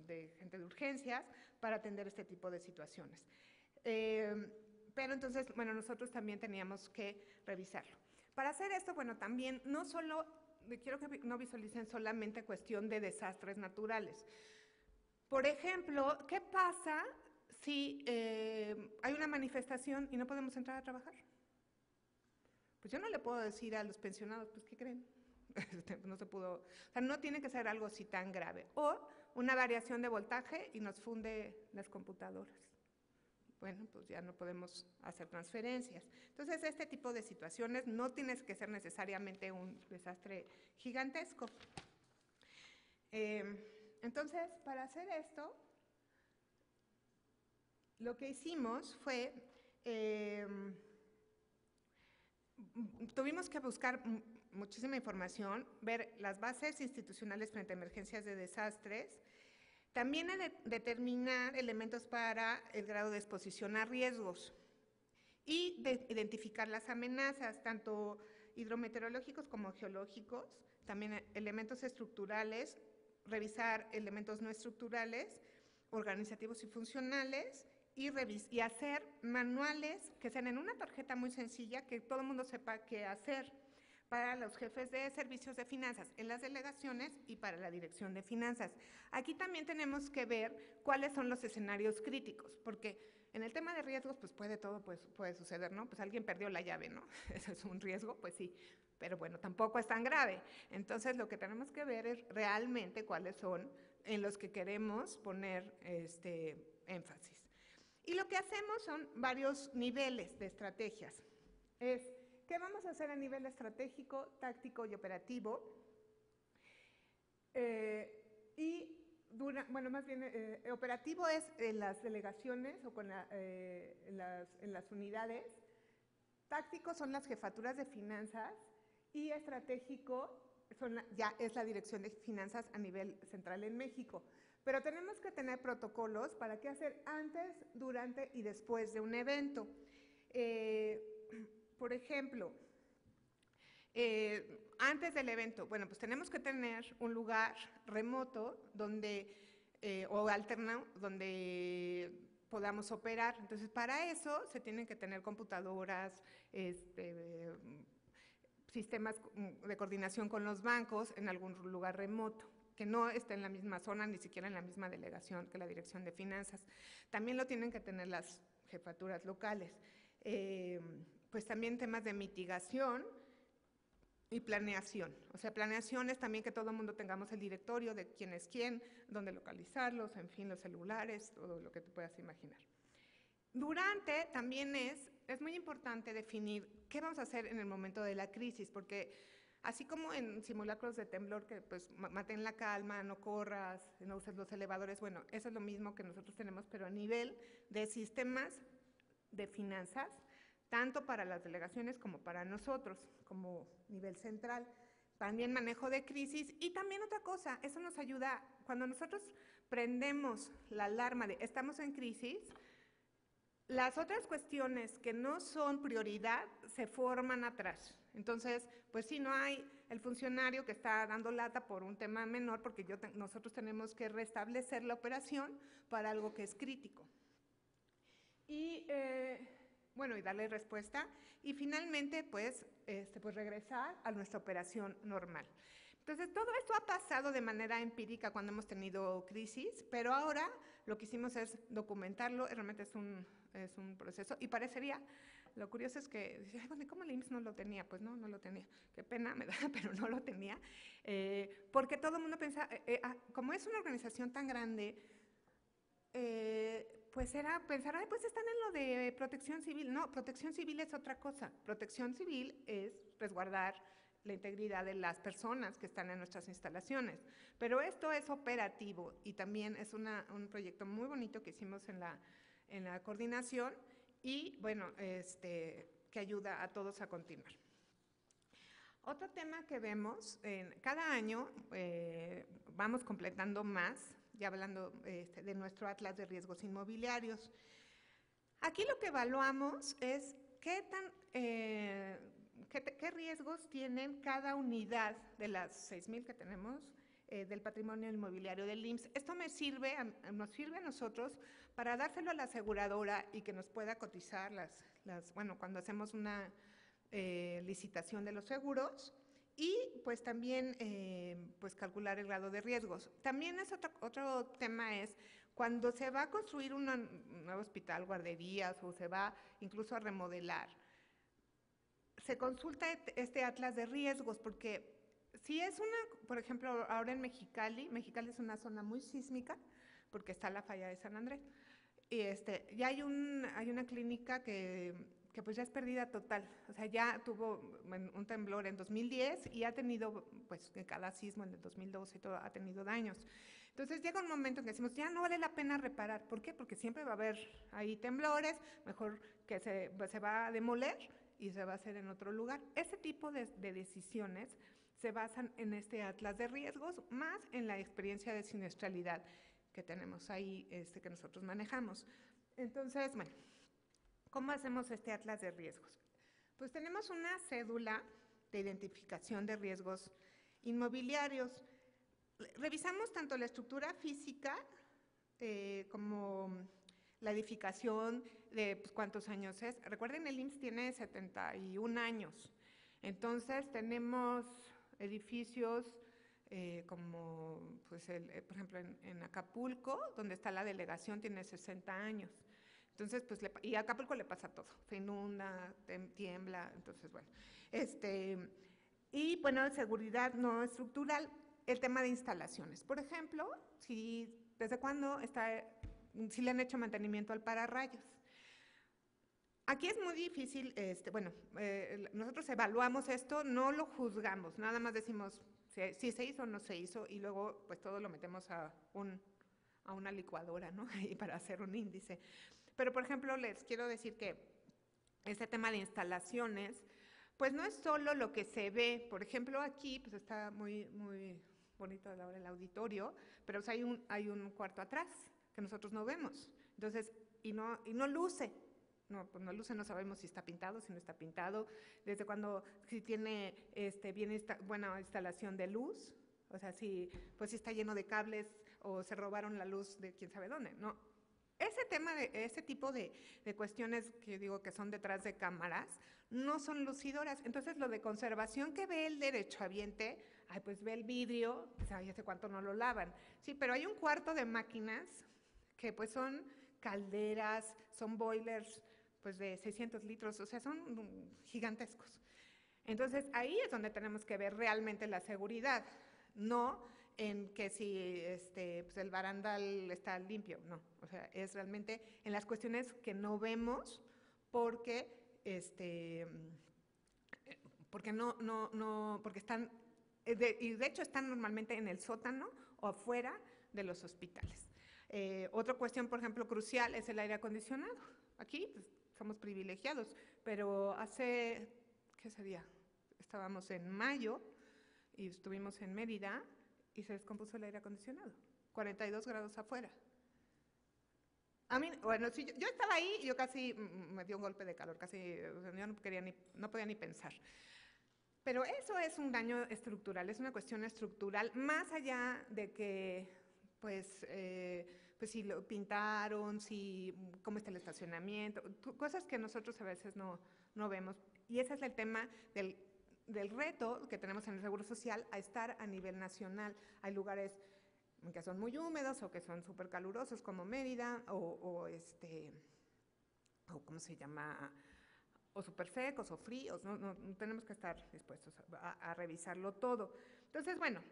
de gente de urgencias para atender este tipo de situaciones. Pero entonces, bueno, nosotros también teníamos que revisarlo. Para hacer esto, bueno, también no solo, quiero que no visualicen solamente cuestión de desastres naturales. Por ejemplo, ¿qué pasa si hay una manifestación y no podemos entrar a trabajar? Pues yo no le puedo decir a los pensionados, pues, ¿qué creen? No se pudo, o sea, no tiene que ser algo así tan grave. O una variación de voltaje y nos funde las computadoras. Bueno, pues ya no podemos hacer transferencias. Entonces, este tipo de situaciones no tienes que ser necesariamente un desastre gigantesco. Entonces, para hacer esto, lo que hicimos fue, tuvimos que buscar muchísima información, ver las bases institucionales frente a emergencias de desastres, también determinar elementos para el grado de exposición a riesgos y identificar las amenazas, tanto hidrometeorológicos como geológicos, también elementos estructurales, revisar elementos no estructurales, organizativos y funcionales, y hacer manuales que sean en una tarjeta muy sencilla, que todo el mundo sepa qué hacer, para los jefes de servicios de finanzas en las delegaciones y para la dirección de finanzas. Aquí también tenemos que ver cuáles son los escenarios críticos, porque en el tema de riesgos, pues todo puede suceder, ¿no? Pues alguien perdió la llave, ¿no? Eso es un riesgo, pues sí, pero bueno, tampoco es tan grave. Entonces, lo que tenemos que ver es realmente cuáles son en los que queremos poner énfasis. Y lo que hacemos son varios niveles de estrategias. ¿Qué vamos a hacer a nivel estratégico, táctico y operativo? Operativo es en las delegaciones o en las unidades. Táctico son las jefaturas de finanzas y estratégico ya es la dirección de finanzas a nivel central en México. Pero tenemos que tener protocolos para qué hacer antes, durante y después de un evento. Por ejemplo, antes del evento, bueno, pues tenemos que tener un lugar remoto o alterno donde podamos operar. Entonces, para eso se tienen que tener computadoras, sistemas de coordinación con los bancos en algún lugar remoto, que no esté en la misma zona, ni siquiera en la misma delegación que la dirección de finanzas. También lo tienen que tener las jefaturas locales. Pues también temas de mitigación y planeación. O sea, planeación es también que todo el mundo tengamos el directorio de quién es quién, dónde localizarlos, en fin, los celulares, todo lo que te puedas imaginar. Durante también es muy importante definir qué vamos a hacer en el momento de la crisis, porque así como en simulacros de temblor, que pues mantén la calma, no corras, no uses los elevadores, bueno, eso es lo mismo que nosotros tenemos, pero a nivel de sistemas de finanzas, tanto para las delegaciones como para nosotros, como nivel central. También manejo de crisis y también otra cosa, eso nos ayuda, cuando nosotros prendemos la alarma de estamos en crisis, las otras cuestiones que no son prioridad se forman atrás. Entonces, pues sí, no hay el funcionario que está dando lata por un tema menor, porque nosotros tenemos que restablecer la operación para algo que es crítico. Y y darle respuesta. Y finalmente, pues regresar a nuestra operación normal. Entonces, todo esto ha pasado de manera empírica cuando hemos tenido crisis, pero ahora lo que hicimos es documentarlo, realmente es un proceso, y parecería, lo curioso es que, bueno, ¿cómo el IMSS no lo tenía? Pues no lo tenía, qué pena me da, pero no lo tenía, porque todo el mundo piensa, como es una organización tan grande, pues era pensar, pues están en lo de protección civil. No, protección civil es otra cosa. Protección civil es resguardar la integridad de las personas que están en nuestras instalaciones. Pero esto es operativo y también es un proyecto muy bonito que hicimos en la coordinación y, bueno, que ayuda a todos a continuar. Otro tema que vemos, cada año vamos completando más, ya hablando de nuestro Atlas de Riesgos Inmobiliarios. Aquí lo que evaluamos es qué riesgos tienen cada unidad de las 6,000 que tenemos del patrimonio inmobiliario del IMSS. Esto nos sirve a nosotros para dárselo a la aseguradora y que nos pueda cotizar cuando hacemos una licitación de los seguros. Y pues también pues calcular el grado de riesgos. También es otro tema es cuando se va a construir un nuevo hospital, guarderías o se va incluso a remodelar. se consulta este atlas de riesgos, porque si es por ejemplo, ahora en Mexicali es una zona muy sísmica, porque está la falla de San Andrés, y ya hay una clínica que pues ya es pérdida total, o sea, ya tuvo un temblor en 2010 y ha tenido, pues, en cada sismo en el 2012 y todo, ha tenido daños. Entonces llega un momento en que decimos, ya no vale la pena reparar. ¿Por qué? Porque siempre va a haber ahí temblores, mejor que se va a demoler y se va a hacer en otro lugar. Ese tipo de decisiones se basan en este atlas de riesgos, más en la experiencia de siniestralidad que tenemos ahí, que nosotros manejamos. Entonces, bueno, ¿cómo hacemos este atlas de riesgos? Pues tenemos una cédula de identificación de riesgos inmobiliarios. Revisamos tanto la estructura física como la edificación de pues, cuántos años es. Recuerden, el IMSS tiene 71 años. Entonces, tenemos edificios como, pues, por ejemplo, en Acapulco, donde está la delegación, tiene 60 años. Entonces, pues, y a Acapulco le pasa todo, se inunda, tiembla, entonces, bueno. Y, bueno, seguridad no estructural, el tema de instalaciones. Por ejemplo, ¿desde cuándo si le han hecho mantenimiento al pararrayos? Aquí es muy difícil, nosotros evaluamos esto, no lo juzgamos, nada más decimos si se hizo o no se hizo, y luego pues todo lo metemos a una licuadora, ¿no? Y para hacer un índice. Pero, por ejemplo, les quiero decir que este tema de instalaciones, pues no es solo lo que se ve. Por ejemplo, aquí pues está muy, muy bonito ahora el auditorio, pero pues, hay un cuarto atrás que nosotros no vemos. Entonces, y no luce. No, pues no luce, no sabemos si está pintado, si no está pintado, desde cuando, si tiene buena instalación de luz, o sea, si está lleno de cables o se robaron la luz de quién sabe dónde, ¿no? Ese tipo de cuestiones que digo que son detrás de cámaras, no son lucidoras. Entonces, lo de conservación que ve el derechohabiente, pues ve el vidrio, ya sé cuánto no lo lavan. Sí, pero hay un cuarto de máquinas que pues son calderas, son boilers, pues de 600 litros, o sea, son gigantescos. Entonces, ahí es donde tenemos que ver realmente la seguridad, no en que si pues el barandal está limpio, no. O sea, es realmente en las cuestiones que no vemos porque porque están, y de hecho están normalmente en el sótano o afuera de los hospitales. Otra cuestión, por ejemplo, crucial es el aire acondicionado. Aquí pues, somos privilegiados, pero ¿qué sería? Estábamos en mayo y estuvimos en Mérida y se descompuso el aire acondicionado, 42 grados afuera. A mí, bueno, sí, yo estaba ahí y yo casi me dio un golpe de calor, casi, o sea, yo no podía ni pensar. Pero eso es un daño estructural, es una cuestión estructural, más allá de que, pues si lo pintaron, cómo está el estacionamiento, cosas que nosotros a veces no vemos. Y ese es el tema del reto que tenemos en el Seguro Social a estar a nivel nacional. Hay lugares que son muy húmedos o que son súper calurosos como Mérida o ¿cómo se llama?, o súper secos o fríos, no tenemos que estar dispuestos a revisarlo todo. Entonces, bueno,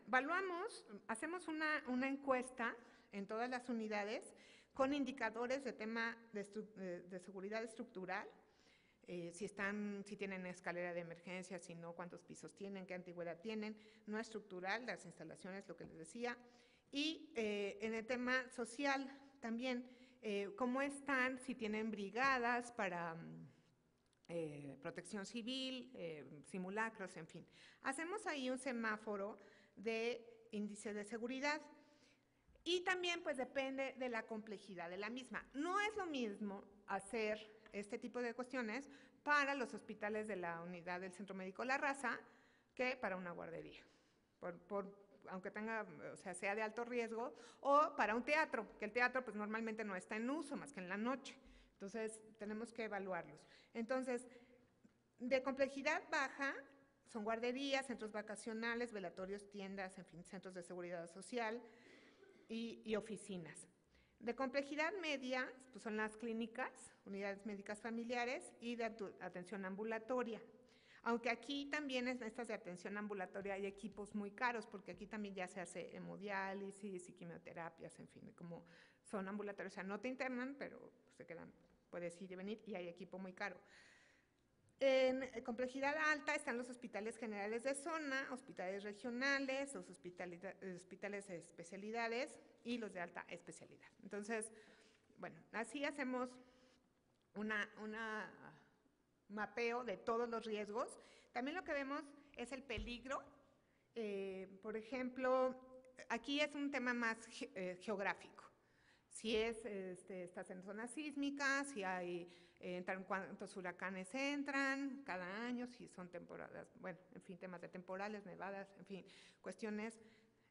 hacemos una encuesta en todas las unidades con indicadores de tema de seguridad estructural, si tienen escalera de emergencia, si no, cuántos pisos tienen, qué antigüedad tienen, no estructural, las instalaciones, lo que les decía, y en el tema social también, cómo están, si tienen brigadas para protección civil, simulacros, en fin. Hacemos ahí un semáforo de índice de seguridad y también pues depende de la complejidad de la misma. No es lo mismo hacer este tipo de cuestiones para los hospitales de la unidad del Centro Médico La Raza que para una guardería, aunque tenga, o sea, sea de alto riesgo, o para un teatro, que el teatro pues normalmente no está en uso más que en la noche. Entonces, tenemos que evaluarlos. Entonces, de complejidad baja, son guarderías, centros vacacionales, velatorios, tiendas, en fin, centros de seguridad social y oficinas. De complejidad media, pues son las clínicas, unidades médicas familiares y de atención ambulatoria. Aunque aquí también en estas de atención ambulatoria hay equipos muy caros, porque aquí también ya se hace hemodiálisis y quimioterapias, en fin, como son ambulatorios, o sea, no te internan, pero se quedan, puedes ir y venir, y hay equipo muy caro. En complejidad alta están los hospitales generales de zona, hospitales regionales, los hospitales de especialidades y los de alta especialidad. Entonces, bueno, así hacemos una mapeo de todos los riesgos. También lo que vemos es el peligro. Por ejemplo, aquí es un tema más geográfico. Si estás en zona sísmica, si hay cuántos huracanes entran cada año, si son temporadas, bueno, en fin, temas de temporales, nevadas, en fin, cuestiones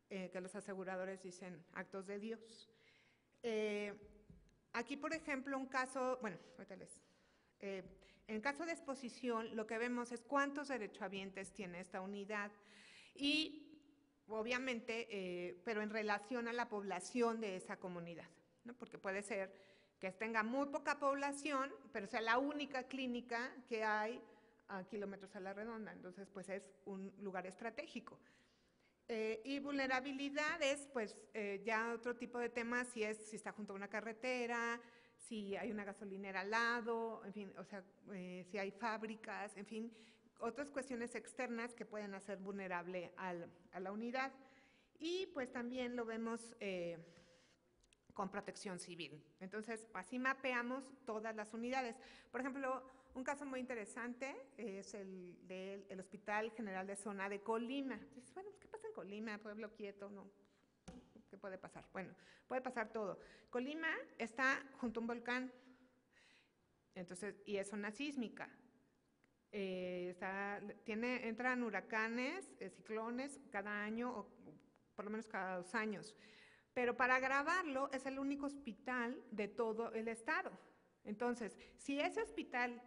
que los aseguradores dicen actos de Dios. Aquí, por ejemplo, un caso, bueno, ahorita en caso de exposición, lo que vemos es cuántos derechohabientes tiene esta unidad y, obviamente, pero en relación a la población de esa comunidad, ¿no? Porque puede ser que tenga muy poca población, pero sea la única clínica que hay a kilómetros a la redonda, entonces pues es un lugar estratégico. Y vulnerabilidades, pues ya otro tipo de temas, si está junto a una carretera, si hay una gasolinera al lado, en fin, o sea, si hay fábricas, en fin, otras cuestiones externas que pueden hacer vulnerable a la unidad. Y pues también lo vemos con protección civil. Entonces, así mapeamos todas las unidades. Por ejemplo, un caso muy interesante es el del Hospital General de Zona de Colima. Dices, bueno, ¿qué pasa en Colima? Pueblo quieto, ¿no? ¿Qué puede pasar? Bueno, puede pasar todo. Colima está junto a un volcán, entonces, y es zona sísmica. Entran huracanes, ciclones cada año, o por lo menos cada 2 años. Pero para grabarlo es el único hospital de todo el estado. Entonces, si ese hospital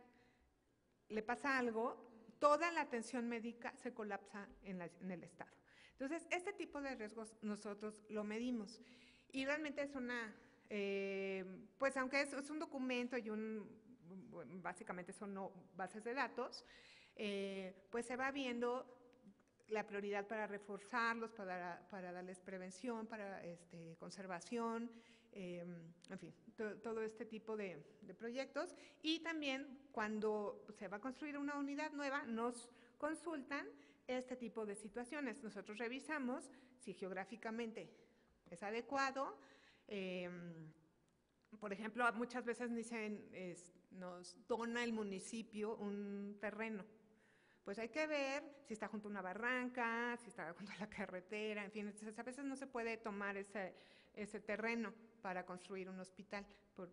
le pasa algo, toda la atención médica se colapsa en el estado. Entonces, este tipo de riesgos nosotros lo medimos. Y realmente es pues aunque es un documento y básicamente son bases de datos, pues se va viendo la prioridad para reforzarlos, para darles prevención, para conservación, en fin, todo este tipo de proyectos. Y también cuando se va a construir una unidad nueva, nos consultan este tipo de situaciones. Nosotros revisamos si geográficamente es adecuado. Por ejemplo, muchas veces dicen, nos dona el municipio un terreno. Pues hay que ver si está junto a una barranca, si está junto a la carretera, en fin, entonces a veces no se puede tomar ese terreno para construir un hospital por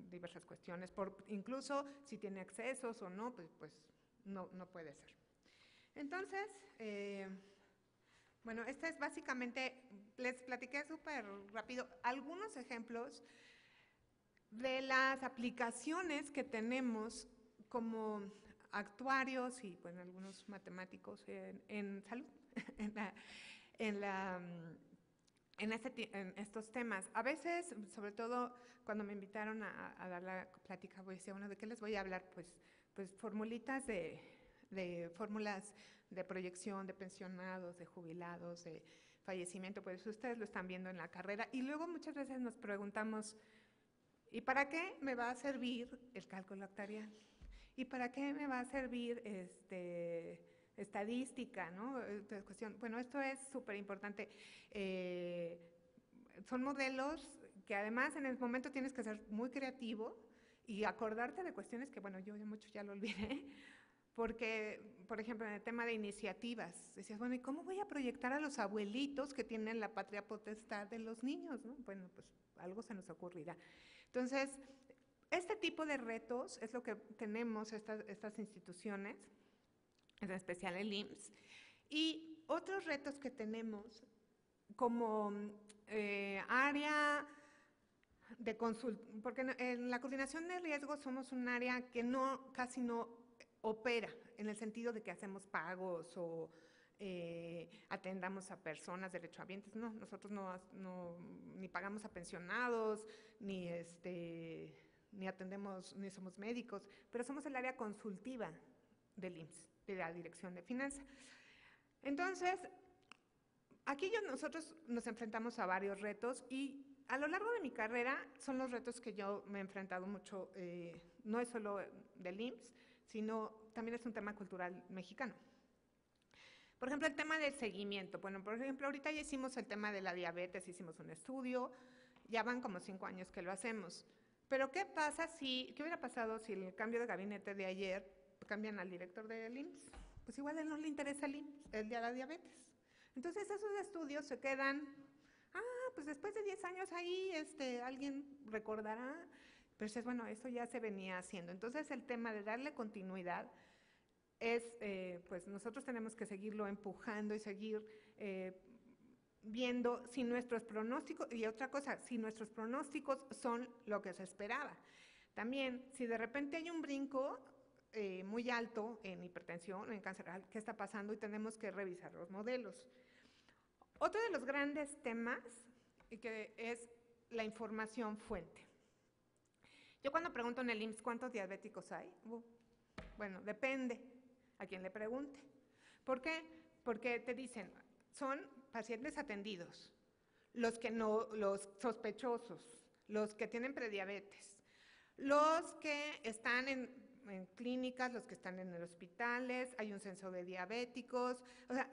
diversas cuestiones, incluso si tiene accesos o no, pues no puede ser. Entonces, bueno, este es básicamente, les platiqué súper rápido algunos ejemplos de las aplicaciones que tenemos como actuarios y bueno, algunos matemáticos en salud, en estos temas. A veces, sobre todo cuando me invitaron a dar la plática, pues decía, bueno, ¿de qué les voy a hablar? Pues formulitas de fórmulas de proyección de pensionados, de jubilados, de fallecimiento, pues ustedes lo están viendo en la carrera. Y luego muchas veces nos preguntamos, ¿y para qué me va a servir el cálculo actuarial? ¿Y para qué me va a servir estadística, ¿no? Bueno, esto es súper importante. Son modelos que además en el momento tienes que ser muy creativo y acordarte de cuestiones que, bueno, yo mucho ya lo olvidé, porque, por ejemplo, en el tema de iniciativas, decías, bueno, ¿y cómo voy a proyectar a los abuelitos que tienen la patria potestad de los niños, ¿no? Bueno, pues algo se nos ocurrirá. Entonces, este tipo de retos es lo que tenemos estas instituciones, en especial el IMSS, y otros retos que tenemos como área de consulta, porque en la coordinación de riesgos somos un área que casi no opera, en el sentido de que hacemos pagos o atendamos a personas derechohabientes. No, nosotros ni pagamos a pensionados, ni atendemos, ni somos médicos, pero somos el área consultiva del IMSS. de la Dirección de Finanzas. Entonces, aquí nosotros nos enfrentamos a varios retos y a lo largo de mi carrera son los retos que yo me he enfrentado mucho, no es solo del IMSS, sino también es un tema cultural mexicano. Por ejemplo, el tema del seguimiento. Bueno, por ejemplo, ahorita ya hicimos el tema de la diabetes, hicimos un estudio, ya van como 5 años que lo hacemos. Pero ¿qué hubiera pasado si el cambio de gabinete de ayer cambian al director del IMSS? Pues igual a él no le interesa el IMSS, el de la diabetes. Entonces esos estudios se quedan, pues después de 10 años ahí alguien recordará, pero es bueno, eso ya se venía haciendo. Entonces el tema de darle continuidad es, pues nosotros tenemos que seguirlo empujando y seguir viendo si nuestros pronósticos, y otra cosa, si nuestros pronósticos son lo que se esperaba. También, si de repente hay un brinco muy alto en hipertensión, en cáncer, ¿qué está pasando? Y tenemos que revisar los modelos. Otro de los grandes temas que es la información fuente. Yo cuando pregunto en el IMSS cuántos diabéticos hay, bueno, depende a quien le pregunte. ¿Por qué? Porque te dicen, son pacientes atendidos, los sospechosos, los que tienen prediabetes, los que están en clínicas, los que están en hospitales, hay un censo de diabéticos, o sea,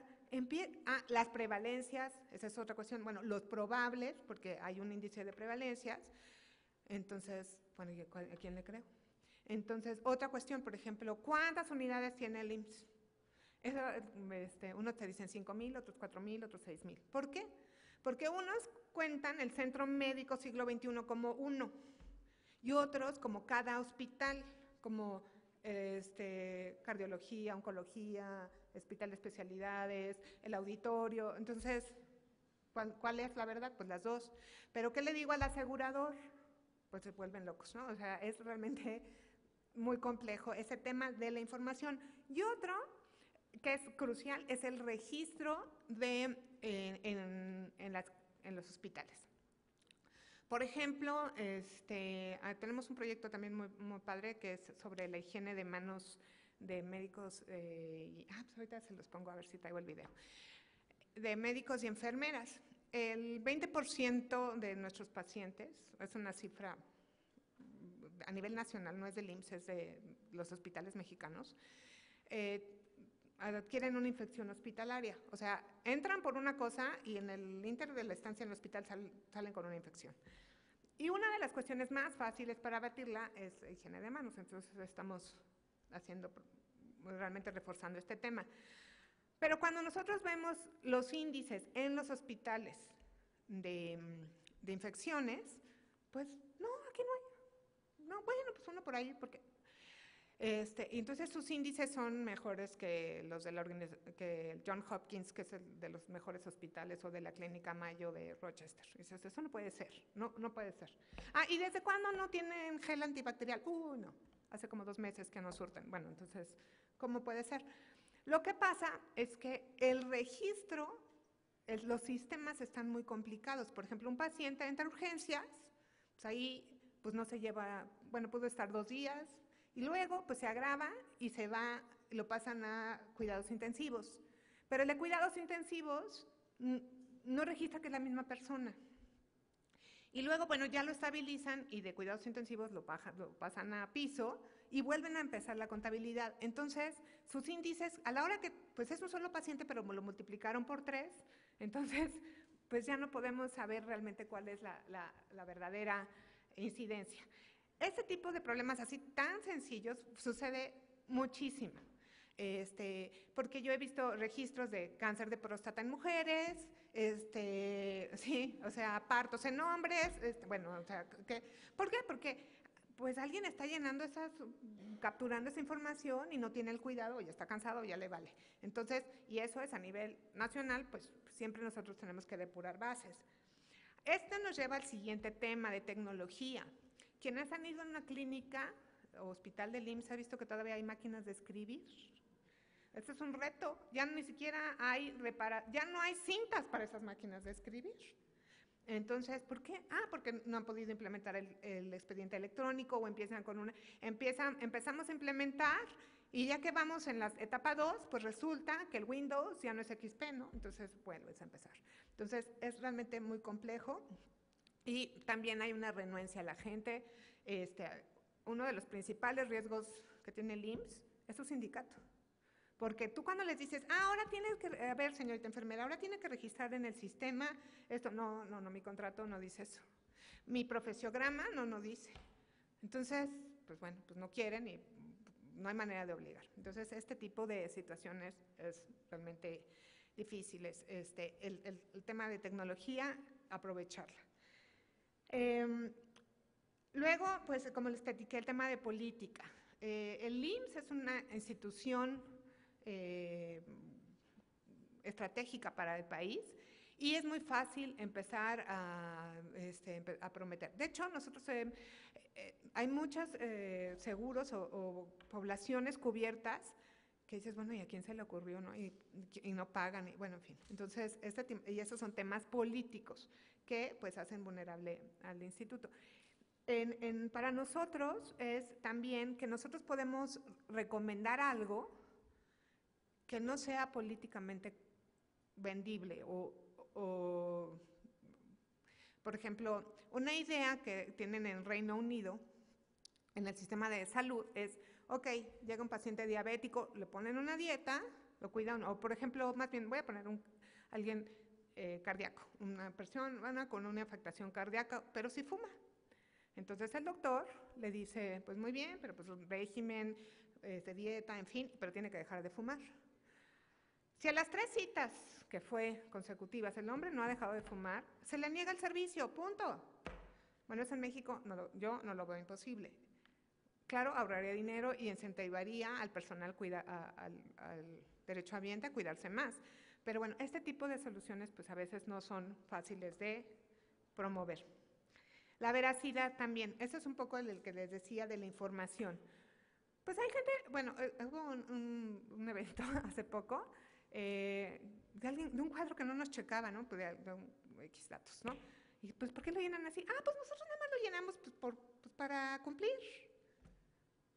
las prevalencias, esa es otra cuestión, bueno, los probables, porque hay un índice de prevalencias, entonces, bueno, ¿a quién le creo? Entonces, otra cuestión, por ejemplo, ¿cuántas unidades tiene el IMSS? Eso, unos te dicen 5,000, otros 4,000, otros 6,000. ¿Por qué? Porque unos cuentan el Centro Médico Siglo XXI como uno y otros como cada hospital, como cardiología, oncología, hospital de especialidades, el auditorio. Entonces, ¿cuál es la verdad? Pues las dos. Pero ¿qué le digo al asegurador? Pues se vuelven locos, ¿no? O sea, es realmente muy complejo ese tema de la información. Y otro que es crucial es el registro en los hospitales. Por ejemplo, tenemos un proyecto también muy padre que es sobre la higiene de manos de médicos, pues ahorita se los pongo a ver si traigo el video, de médicos y enfermeras. El 20% de nuestros pacientes, es una cifra a nivel nacional, no es del IMSS, es de los hospitales mexicanos, adquieren una infección hospitalaria. O sea, entran por una cosa y en el inter de la estancia en el hospital salen con una infección. Y una de las cuestiones más fáciles para batirla es higiene de manos. Entonces estamos realmente reforzando este tema. Pero cuando nosotros vemos los índices en los hospitales de infecciones, pues no, aquí no hay. No, bueno, pues uno por ahí, porque entonces sus índices son mejores que los de que el John Hopkins, que es el de los mejores hospitales, o de la Clínica Mayo de Rochester. Y dices, eso no puede ser, no puede ser. ¿Y desde cuándo no tienen gel antibacterial? No, hace como 2 meses que no surten. Bueno, entonces, ¿cómo puede ser? Lo que pasa es que el registro, los sistemas están muy complicados. Por ejemplo, un paciente entra a urgencias, pues ahí pues no se lleva, bueno, pudo estar 2 días, y luego pues se agrava y se va, lo pasan a cuidados intensivos. Pero el de cuidados intensivos no registra que es la misma persona. Y luego, bueno, ya lo estabilizan y de cuidados intensivos lo pasan a piso y vuelven a empezar la contabilidad. Entonces, sus índices, a la hora que, pues es un solo paciente, pero lo multiplicaron por 3, entonces, pues ya no podemos saber realmente cuál es la verdadera incidencia. Este tipo de problemas así tan sencillos sucede muchísimo, porque yo he visto registros de cáncer de próstata en mujeres, sí, o sea, partos en hombres, bueno, o sea, ¿por qué? Porque pues alguien está capturando esa información y no tiene el cuidado, o ya está cansado, o ya le vale. Entonces, y eso es a nivel nacional, pues siempre nosotros tenemos que depurar bases. Nos lleva al siguiente tema de tecnología. Quienes han ido a una clínica o hospital del IMSS ha visto que todavía hay máquinas de escribir. Este es un reto, ya ni siquiera ya no hay cintas para esas máquinas de escribir. Entonces, ¿por qué? Porque no han podido implementar el expediente electrónico o empezamos a implementar y ya que vamos en la etapa 2, pues resulta que el Windows ya no es XP, ¿no? Entonces vuelves a empezar. Entonces, es realmente muy complejo y también hay una renuencia a la gente. Uno de los principales riesgos que tiene el IMSS es su sindicato. Porque tú cuando les dices, ahora tienes que, a ver, señorita enfermera, ahora tiene que registrar en el sistema, esto, no, mi contrato no dice eso. Mi profesiograma no dice. Entonces, pues bueno, pues no quieren y no hay manera de obligar. Entonces, este tipo de situaciones es realmente difíciles. El tema de tecnología, aprovecharla. Luego, pues como les platiqué, el tema de política. El IMSS es una institución estratégica para el país y es muy fácil empezar a prometer. De hecho, nosotros hay muchos seguros o poblaciones cubiertas que dices, bueno, ¿y a quién se le ocurrió? ¿No? Y no pagan, y, bueno, en fin. Entonces, y esos son temas políticos que pues hacen vulnerable al instituto. Para nosotros es también que nosotros podemos recomendar algo que no sea políticamente vendible o, por ejemplo, una idea que tienen en Reino Unido en el sistema de salud es, ok, llega un paciente diabético, le ponen una dieta, lo cuidan, o por ejemplo, más bien voy a poner alguien cardíaco, una persona con una afectación cardíaca, pero sí fuma. Entonces el doctor le dice, pues muy bien, pero pues un régimen, dieta, en fin, pero tiene que dejar de fumar. Si a las 3 citas que fue consecutivas el hombre no ha dejado de fumar, se le niega el servicio, punto. Bueno, eso en México yo no lo veo imposible. Claro, ahorraría dinero y incentivaría al personal, al derechohabiente a cuidarse más. Pero bueno, este tipo de soluciones pues a veces no son fáciles de promover. La veracidad también, eso es un poco el que les decía de la información. Pues hay gente, bueno, hubo un evento hace poco de un cuadro que no nos checaba, ¿no? Pues de X datos, ¿no? Y pues, ¿por qué lo llenan así? Pues nosotros nada más lo llenamos pues para cumplir.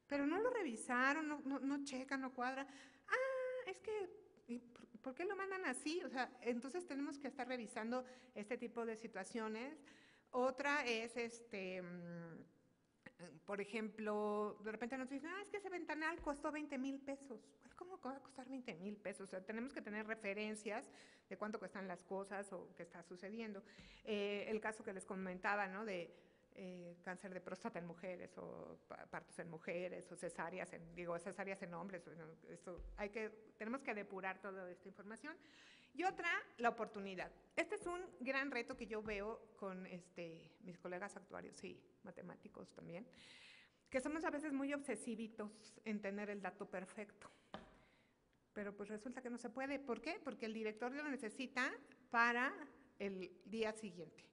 Pero no lo revisaron, no checan, no cuadra. Es que, ¿por qué lo mandan así? O sea, entonces tenemos que estar revisando este tipo de situaciones. Otra es, por ejemplo, de repente nos dicen, es que ese ventanal costó 20,000 pesos. ¿Cómo va a costar 20,000 pesos? O sea, tenemos que tener referencias de cuánto cuestan las cosas o qué está sucediendo. El caso que les comentaba, ¿no? De cáncer de próstata en mujeres o partos en mujeres o cesáreas en hombres. Bueno, tenemos que depurar toda esta información. Y otra, la oportunidad. Este es un gran reto que yo veo con mis colegas actuarios y matemáticos también, que somos a veces muy obsesivitos en tener el dato perfecto. Pero pues resulta que no se puede. ¿Por qué? Porque el director lo necesita para el día siguiente.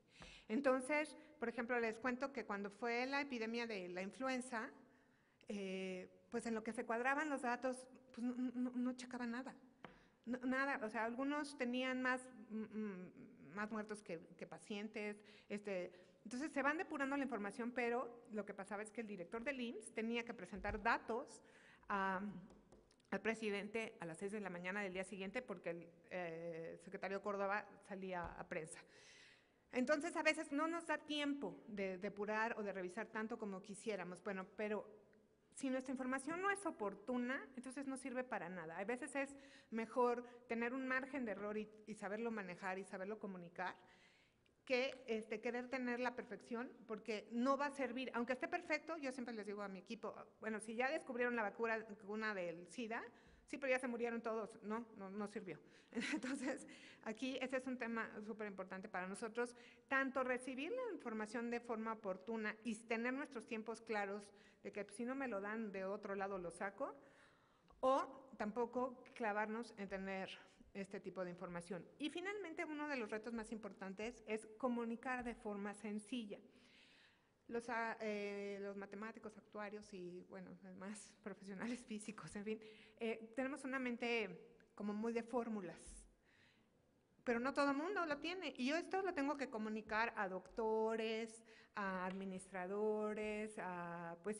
Entonces, por ejemplo, les cuento que cuando fue la epidemia de la influenza, pues en lo que se cuadraban los datos, pues no checaban nada. Nada, o sea, algunos tenían más muertos que pacientes, entonces se van depurando la información, pero lo que pasaba es que el director del IMSS tenía que presentar datos al presidente a las 6 de la mañana del día siguiente porque el secretario Córdoba salía a prensa. Entonces a veces no nos da tiempo de depurar o de revisar tanto como quisiéramos, bueno, pero si nuestra información no es oportuna, entonces no sirve para nada. A veces es mejor tener un margen de error y saberlo manejar y saberlo comunicar que querer tener la perfección, porque no va a servir. Aunque esté perfecto, yo siempre les digo a mi equipo, bueno, si ya descubrieron la vacuna del SIDA, sí, pero ya se murieron todos, no sirvió. Entonces, aquí ese es un tema súper importante para nosotros, tanto recibir la información de forma oportuna y tener nuestros tiempos claros de que si no me lo dan de otro lado lo saco, o tampoco clavarnos en tener este tipo de información. Y finalmente, uno de los retos más importantes es comunicar de forma sencilla. Los matemáticos, actuarios y, bueno, además profesionales físicos, en fin, tenemos una mente como muy de fórmulas. pero no todo el mundo lo tiene. Y yo esto lo tengo que comunicar a doctores, a administradores,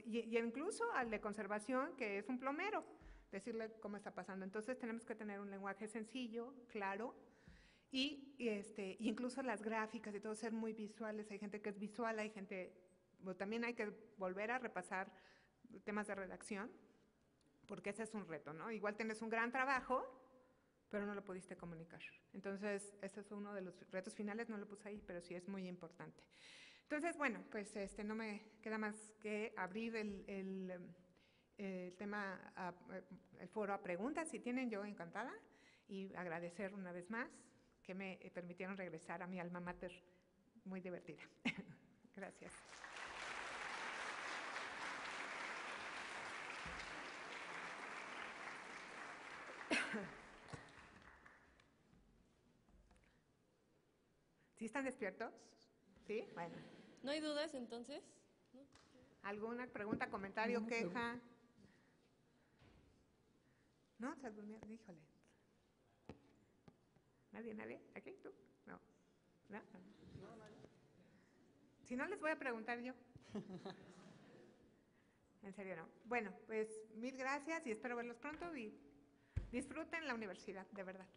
y incluso al de conservación, que es un plomero, decirle cómo está pasando. Entonces tenemos que tener un lenguaje sencillo, claro, y incluso las gráficas y todo ser muy visuales. Hay gente que es visual, hay gente, bueno, también hay que volver a repasar temas de redacción, porque ese es un reto, ¿no? Igual tienes un gran trabajo, pero no lo pudiste comunicar. Entonces, ese es uno de los retos finales, no lo puse ahí, pero sí es muy importante. Entonces, bueno, pues no me queda más que abrir el tema, el foro a preguntas, si tienen, yo encantada, y agradecer una vez más que me permitieron regresar a mi alma mater muy divertida. Gracias. ¿Sí están despiertos? ¿Sí? Bueno. ¿No hay dudas entonces? ¿No? ¿Alguna pregunta, comentario, queja? ¿No? ¿Se durmieron? Híjole. ¿Nadie? ¿Aquí? ¿Tú? No. ¿No? Si no, les voy a preguntar yo. En serio, no. Bueno, pues mil gracias y espero verlos pronto y disfruten la universidad, de verdad.